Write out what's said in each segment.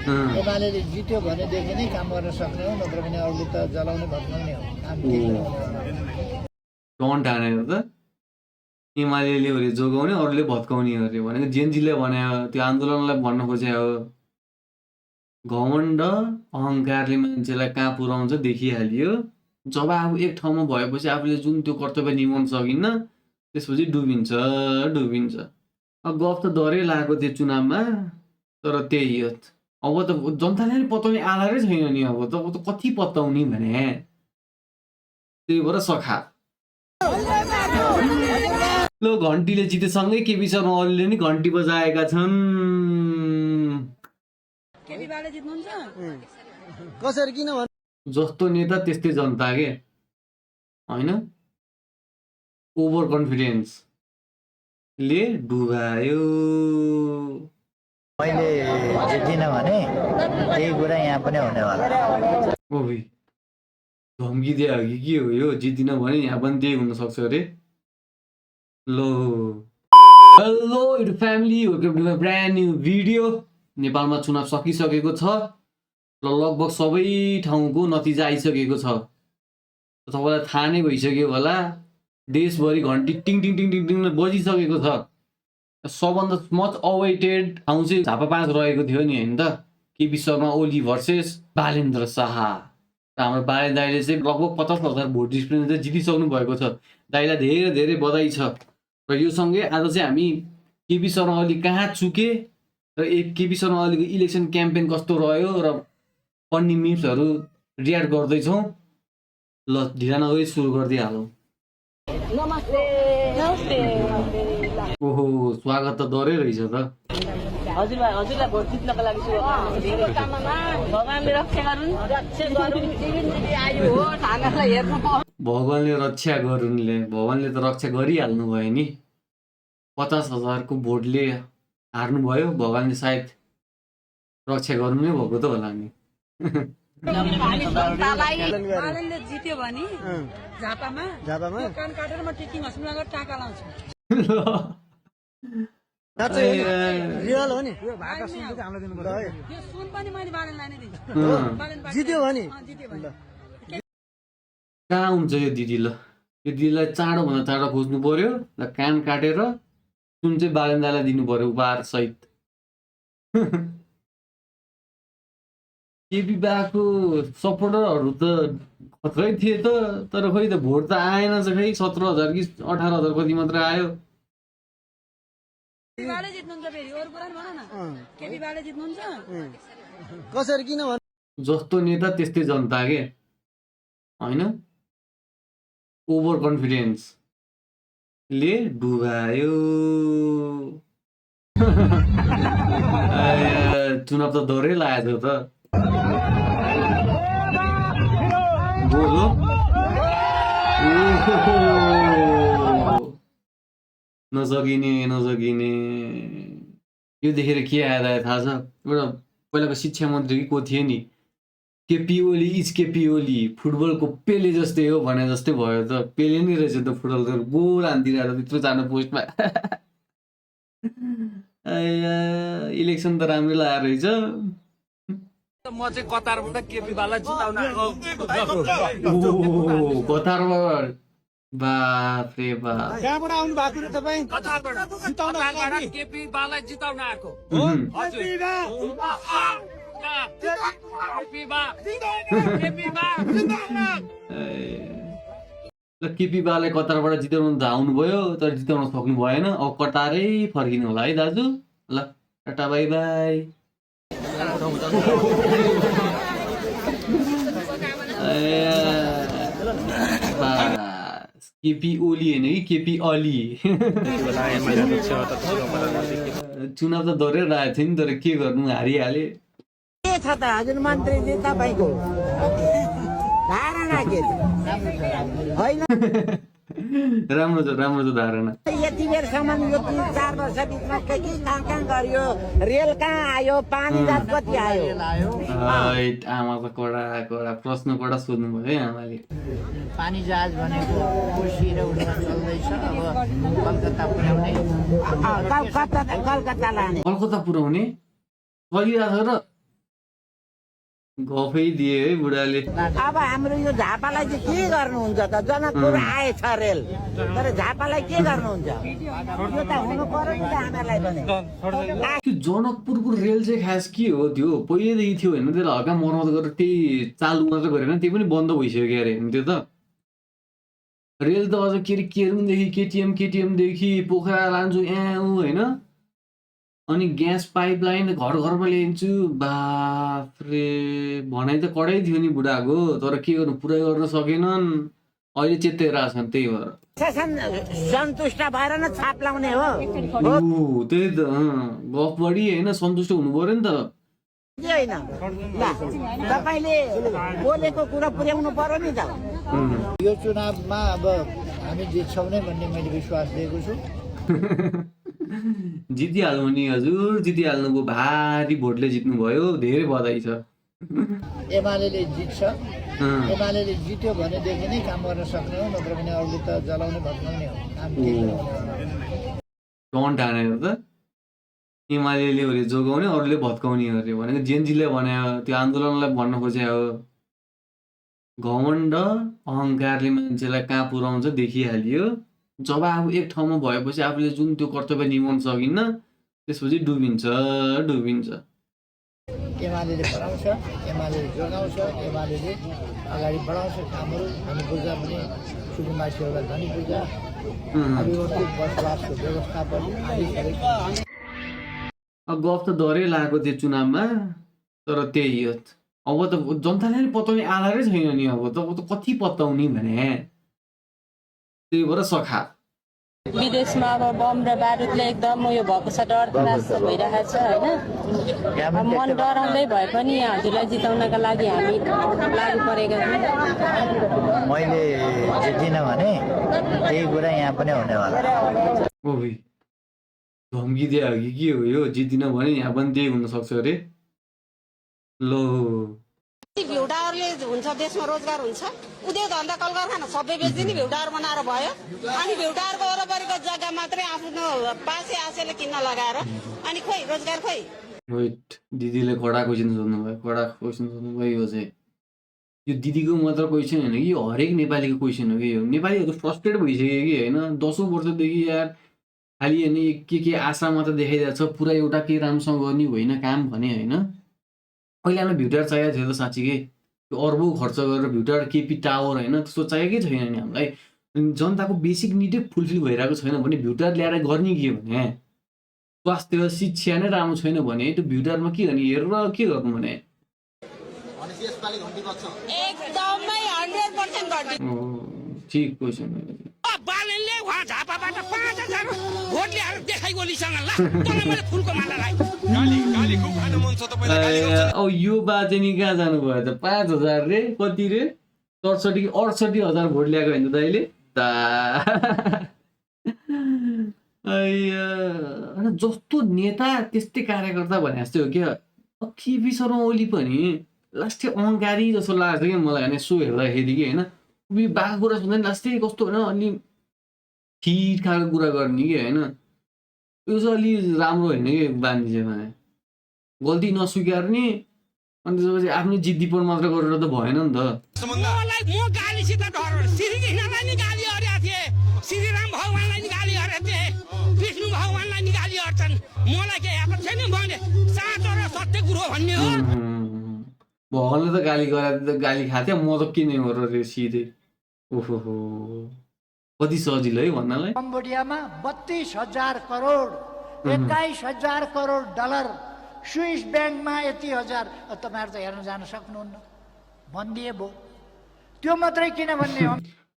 एमाले जित्यो भनेदेखि नै काम गर्न सक्ने हो, नत्र भने अरूले त जलाउने भत्काउने हो, काम केही गर्नुहुन्न। डन्ट हानेर त एमाले अरे जोगाउने अरूले भत्काउने अरे भनेको जेएनजीले भने त्यो आन्दोलनलाई भन्न खोजे हो। घमण्ड अहङ्कारले मान्छेलाई कहाँ पुर्याउँछ देखिहालियो। जब आफू एक ठाउँमा भएपछि आफूले जुन त्यो कर्तव्य निभाउन सकिन्न त्यसपछि डुबिन्छ। अब गफ त डरै लागेको थियो चुनावमा, तर त्यही हो। अब त जनताले नि पत्याउने आधारै छैन नि। अब त कति पत्याउने भने त्यही भएर सखा लो घन्टीले जितेसँगै केपी शर्मा ओलीले नि घन्टी बजाएका छन्। कसरी किन जस्तो नेता त्यस्तै जनता के होइन। ओभर कन्फिडेन्सले डुबायो। मैले जित्दिनँ भने त्यही कुरा यहाँ पनि हुनेवाला। ओइ धम्की दिए हो कि के हो यो? जित्दिन भने यहाँ पनि त्यही हुनसक्छ अरे। लो hello it family, welcome to my brand new video. नेपालमा चुनाव सकिसकेको छ र लगभग सबै ठाउँको नतिजा आइसकेको छ। तपाईँलाई थाहा नै भइसक्यो होला, देशभरि घन्टी टिङ टिङ टिङ टिङ टिङ बजिसकेको छ। सबभन्दा मच अवेटेड ठाउँ चाहिँ झापा 5 रहेको थियो नि होइन त। केपी शर्मा ओली भर्सेस बालेन्द्र शाह। हाम्रो बाले दाइले चाहिँ लगभग 50,000 भोट डिफ्रेन्स चाहिँ जितिसक्नु भएको छ। दाइलाई धेरै धेरै बधाई छ। र यो सँगै आज चाहिँ हामी केपी शर्मा ओली कहाँ चुके र केपी शर्मा ओलीको इलेक्सन क्याम्पेन कस्तो रह्यो र फन्नी मिम्सहरू रियाक्ट गर्दैछौँ। ल ढिला नगरी सुरु गरिदिइहालौँ। ओहो स्वागत त डरै रहेछ त। हजुरलाई भोट जित्नको लागि भगवानले रक्षा गरून्ले भगवानले त रक्षा गरिहाल्नु भयो नि। 50,000 को भोटले हार्नुभयो, भगवानले सायद रक्षा गर्नु नै भएको त होला नि। जित्यो भने झापामा कान काटेर म टेकिङ हस्पिटलमा टाका लाउँछु। रियल हो नि। यो सुन पनि मैले बालेनलाई नै दिन्छु। जित्यो भने कहाँ हुन्छ यो दिदी? ल यो दिदीलाई चाँडोभन्दा चाँडो खोज्नु पर्यो र कान काटेर सुन चाहिँ बालेन्दालाई दिनु पर्यो उपहार सहित। केपी बाको सपोर्टरहरू त खत्रै थिए त, तर खोइ त भोट त आएन छ। खै 17,000 कि 18,000 कति मात्र आयो। कसरी किन जस्तो नेता त्यस्तै जनता के होइन। ओभर कन्फिडेन्सले डुबायो। चुनाव त डरै लागेको त। बोलो नसकिने यो देखेर के आएर थाहा छ? एउटा पहिलाको शिक्षा मन्त्री को थिए नि, केपी ओली इज केपी ओली, फुटबलको पेले जस्तै हो भने जस्तै भयो त। पेले नै रहेछ त फुटबल त। गोल हान्दिरहेर त्यत्रो जानु पोस्टमा। इलेक्सन त राम्रो लागेको रहेछ। म चाहिँ कतारबाट केपी बाला जिताउन कतारबाट बाप रे बाप। कहाँबाट आउनु भएको रे तपाईँ? कतारबाट केपी बाला जिताउन आएको। केपी बाले कतारबाट जिताउनु त आउनुभयो, तर जिताउन सक्नु भएन। अब कतारै फर्किनु होला है दाजु। ल tata bye bye. KP Oli होइन कि केपी अली। चुनाव त डरै रहेको थियो नि, तर के गर्नु हारिहाले। के छ त हजुर मन्त्रीजी तपाईँको धारणा के होइन? राम्रो छ धारणा। यति बेरसम्म यो 3-4 वर्ष बिचमा के कहाँ गरियो? रेल कहाँ आयो? पानी जात कति आयो? आमा त कडा प्रश्न कडा सोध्नु भयो है आमाले। पानी जहाज भनेको कोशी र उडमा चल्दैछ। अब कलकत्ता पुर्याउने, कलकत्ता लाने, कलकत्ता पुर्याउने चलिरहेको छ र गफै दिए है बुढाले। अब हाम्रो यो झापालाई चाहिँ के गर्नुहुन्छ त? जनकपुर आएछ रेल, तर झापालाई के गर्नुहुन्छ? यो त हुनु पर्यो नि त हामीलाई पनि। त्यो जनकपुरको रेल चाहिँ खास के हो? त्यो पहिल्यैदेखि थियो होइन, त्यसलाई हल्का मर्मत गरेर त्यही चालु मात्र गरेन, त्यो पनि बन्द भइसक्यो अरे त्यो त। रेल त अझ के अरे केरुङदेखि केटिएमदेखि पोखरा लान्छु होइन, अनि ग्यास पाइपलाइन घर घरमा ल्याइदिन्छु। बाफ्रे, भनाइ त कडै थियो नि बुढाको, तर के गर्नु, पुरै गर्न सकेनन्। अहिले चेत्ताइरहेको छन्, त्यही भएर सन्तुष्ट भएर न छाप लाउने हो। त्यही त गफ बढी होइन, सन्तुष्ट हुनु पर्यो नि त। होइन ल, तपाईँले बोलेको कुरा पुर्याउनु पर्यो नि त। यो चुनावमा अब हामी जित्छौँ नै भन्ने मैले विश्वास दिएको छु। जितिहाल्नु नि हजुर, जितिहाल्नुभयो, भारी भोटले जित्नुभयो, धेरै बधाई छ। एमाले जित्छ, एमाले जित्यो भनेदेखि नै काम गर्न सक्ने हो, नत्र भने अरूले त जलाउने भत्काउने हो, काम केही गर्दैन। टन ठानेर त एमाले जोगाउने, अरूले भत्काउने अरे भनेको जेएनजीले भने त्यो आन्दोलनलाई भन्न खोजे हो। घमण्ड अहङ्कारले मान्छेलाई कहाँ पुर्याउँछ देखिहालियो। जब आफू एक ठाउँमा भएपछि आफूले जुन त्यो कर्तव्य निभाउन सकिन्न, त्यसपछि डुबिन्छ। एमाले बढाउँछ, एमाले जोगाउँछ, एमाले अगाडि बढाउँछ कामहरू। हामी पूजा पनि सुकुम्बासीहरूलाई धनी पूजा, अभिवर्ती बसोबासको व्यवस्थापन आदि सबै। गफ त डरै लागेको थियो चुनावमा, तर त्यही हो। अब त जनताले नि पत्ताउने आधारै छैन नि। अब त कति पत्ताउने भने, त्यही भएर सखा विदेशमा अब बम र बारुदले एकदम उयो भएको छ, डर त्रास भइरहेको छ होइन। मन डराउँदै भए पनि हजुरलाई जिताउनका लागि हामी लागु परेका छौँ। मैले जितिनँ भने त्यही कुरा यहाँ पनि हुनेवाला। ओभि धम्की दियो कि के हो यो? जितिन भने यहाँ पनि त्यही हुनसक्छ अरे। लो भिउडाहरूले हुन्छ, देशमा रोजगार हुन्छ, उद्योग धन्दा कल कारखाना सबै बेचिदिने, भिउडार बनाएर भयो। अनि भिउडारको वरपरिको जग्गा मात्रै आफ्नो पासे आसेले किन्न लगाएर, अनि खोइ रोजगार खोइ। वेट, दिदीले कडा क्वेसन सोध्नुभयो। यो चाहिँ यो दिदीको मात्र क्वेसन होइन कि, हरेक नेपालीको क्वेसन हो कि यो। नेपालीहरू फ्रस्ट्रेट भइसक्यो कि होइन, 10औं वर्षदेखि यार खालि होइन के आशा मात्र देखाइदिएको छ, पुरा एउटा के राम्रोसँग गर्ने होइन काम भने होइन। अहिले हामीलाई भ्युटार चाहिएको थियो त साँच्चीकै, त्यो अर्बौँ खर्च गरेर भ्युटार केपी टावर होइन, त्यस्तो चाहिएकै छैन नि हामीलाई। जनताको बेसिक निडै फुलफिल भइरहेको छैन भने भ्युटार ल्याएर गर्ने के भने? स्वास्थ्य शिक्षा नै राम्रो छैन भने त्यो भ्युटारमा के गर्ने? हेरेर के गर्नु भने? एकदमै 100% घट्यो। ठिक क्वेसन। बालनले उहाँ झापाबाट 5000 भोट ल्याएर देखाइ गोलीसँग ल तँलाई मैले फुलको माला लाए। गाली खुब खान मन छ तपाईलाई, गाली गर्छ। अब यो बाजे नि कहाँ जानुभयो त? 5000 रे, कति रे? 67 कि 68,000 भोट ल्याएको होइन त अहिले त। जस्तो नेता त्यस्तै कार्यकर्ता भने जस्तै हो क्या। केपी शर्मा ओली पनि लास्टै अहङ्कारी जस्तो लाग्छ क्या मलाई, होइन यसो हेर्दाखेरि कि होइन। बाको कुरा सुन्दा नि लास्टै कस्तो होइन, अलि ठिक खालको कुरा गर्ने कि होइन। यो चाहिँ अलि राम्रो होइन कि बानी चाहिँ भने गल्ती नस्वीकार्ने, अनि त्यसपछि आफ्नो जिद्दीपन मात्र गरेर त भएन नि त। मलाई म गालीसित डर, श्रीकृष्णलाई नि गाली गरेका थिए, श्रीराम भगवानलाई नि गाली गरेका थिए, विष्णु भगवानलाई नि गाली गर्छन्। मलाई के आएको छैन, मैले साँचो र सत्य कुरो भन्ने हो। भगवानले त गाली गरे, गाली खाथ्यो, म त किन गरेर सिधै। ओहो कति सजिलो है भन्नलाई। कम्बोडियामा 32,000 करोड, 21,000 करोड डलर, स्विस ब्याङ्कमा यति हजार। तपाईँहरू त हेर्न जान सक्नुहुन्न, भनिदिए भयो। त्यो मात्रै किन भन्ने हो?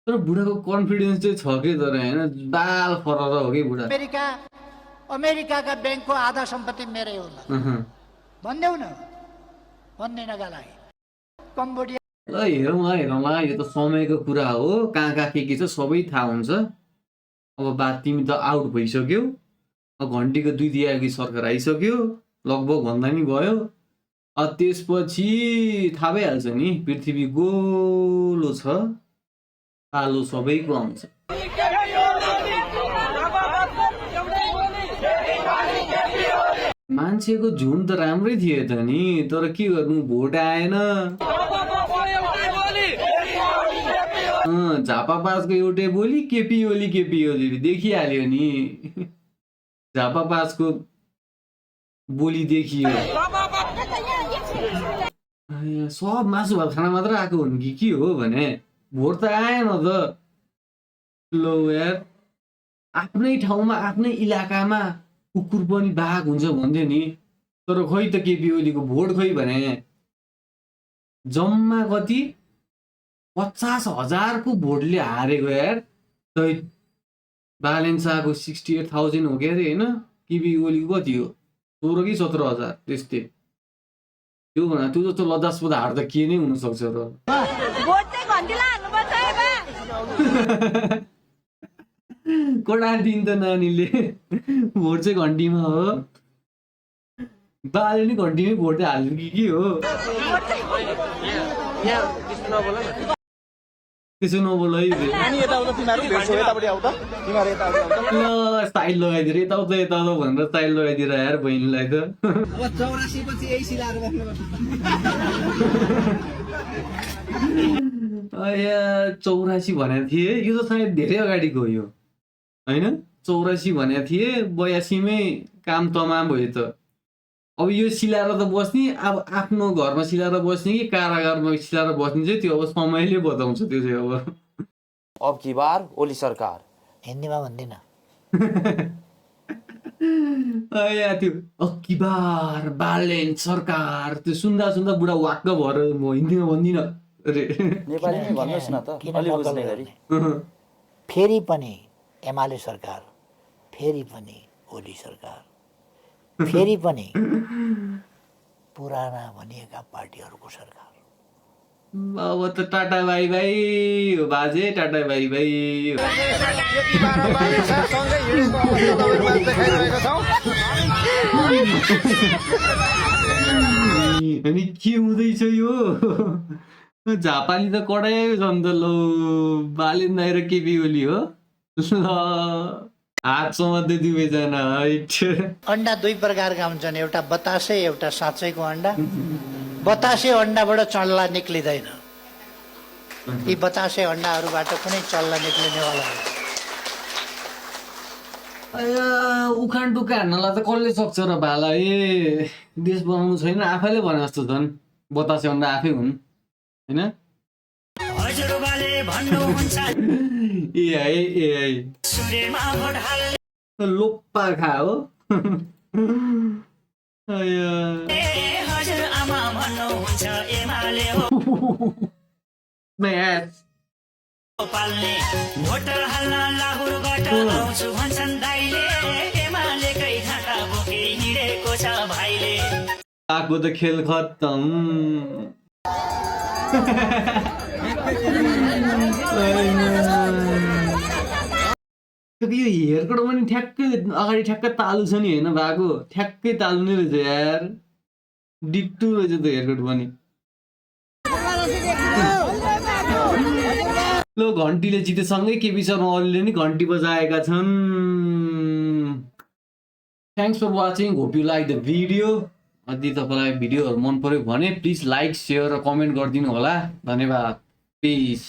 तर बुढाको कन्फिडेन्स चाहिँ छ कि, तर होइन बाल फरक हो कि बुढा। अमेरिकाका ब्याङ्कको आधा सम्पत्ति मेरै होला भनिदेऊ न, भन्दैनका लागि। कम्बोडिया ल हेरौँला, यो त समयको कुरा हो, कहाँ के छ सबै थाहा हुन्छ। अब बात तिमी त आउट भइसक्यौ, घन्टीको 2 दियाकी सरकार आइसक्यो लगभग भन्दा नि भयो। त्यसपछि थाहा भइहाल्छ नि, पृथ्वी गोलो छ, आलो सबैको आउँछ। मान्छेको झुन्ड त राम्रै थियो त नि, तर के गर्नु भोट आएन। झापापासको एउटै बोली केपी ओली देखिहाल्यो नि। झापापासको बोली देखियो। सब मासु भात खाना मात्र आएको हुन् कि के हो भने भोट त आएन त। लो यार, आफ्नै ठाउँमा आफ्नै इलाकामा कुकुर पनि बाघ हुन्छ भन्थ्यो नि, तर खोइ त केपी ओलीको भोट खोइ भने जम्मा कति 50,000 को भोटले हारेको यार। बालेन शाहको 68,000 हो क्या अरे होइन, केपी ओलीको कति हो 16 कि 17,000 त्यस्तै। त्यो भन त्यो जस्तो लज्जास्पद हार त के नै हुनसक्छ र। कडा दिन त नानीले भोट चाहिँ घन्टीमा हो। बाले नि घन्टीमै भोट हाल्नु कि के हो। त्यसो नबोल है। ल स्टाइल लगाइदिएर यताउता यताउता भनेर स्टाइल लगाइदिएर यार बहिनीलाई त। 84 पछि यही सिलाएर बस्नुपर्छ। 84 भनेको थिए, यो त सायद धेरै अगाडिको हो यो होइन। 84 भनेको थिए, 82मै काम तमाम भयो त। अब यो सिलाएर त बस्ने, अब आफ्नो घरमा सिलाएर बस्ने कि कारागारमा सिलाएर बस्ने चाहिँ त्यो अब समयले बताउँछ। त्यो चाहिँ अब की बार ओली सरकार। हिन्दीमा भन्दिन। त्यो अब की बार बालेन सरकार त्यो सुन्दा सुन्दा बुढा वाक्क भएर म हिन्दीमा भन्दिनँ अरे। नेपालीमै भन्नुहोस् न त, अलि बुझ्ने गरी। फेरि पनि एमाले सरकार, फेरि पनि ओली सरकार, फेरि पनि पुराना भनिएका पार्टीहरूको सरकार। अब त टाटा बाई बाई हो बाजे, टाटा बाई बाई। अनि के हुँदैछ यो झापाली त कडै छन् त। लो बालेन दाइ र केपी ओली हो। ल हात समात्दै दुवैजना है। अन्डा दुई प्रकारका हुन्छन्, एउटा बतासे एउटा साँच्चैको अन्डा। बतासे अन्डाबाट चल्ला निक्लिँदैन, यी बतासे अन्डाहरूबाट कुनै चल्ला निक्लिनेवाला उखान टुक्का हान्नलाई त कसले सक्छ र भाला। देश बनाउनु छैन आफैले भने जस्तो झन् बतासे अन्डा आफै हुन् होइन। ए लोप्पा खा हो। आएको त खेल खत्तम। यो हेयरकट पनि ठ्याक्कै अगाडि ठ्याक्कै तालु छ नि होइन, भएको ठ्याक्कै तालु नै रहेछ यार। डिक्टु रहेछ त हेयरकट पनि। ल घन्टीले जितेसँगै केपी शर्मा ओलीले नि घन्टी बजाएका छन्। Thanks for watching, hope you like the video. यदि तपाईँलाई भिडियोहरू मन पर्यो भने प्लिज लाइक, सेयर र कमेन्ट गरिदिनु होला। धन्यवाद, पिस।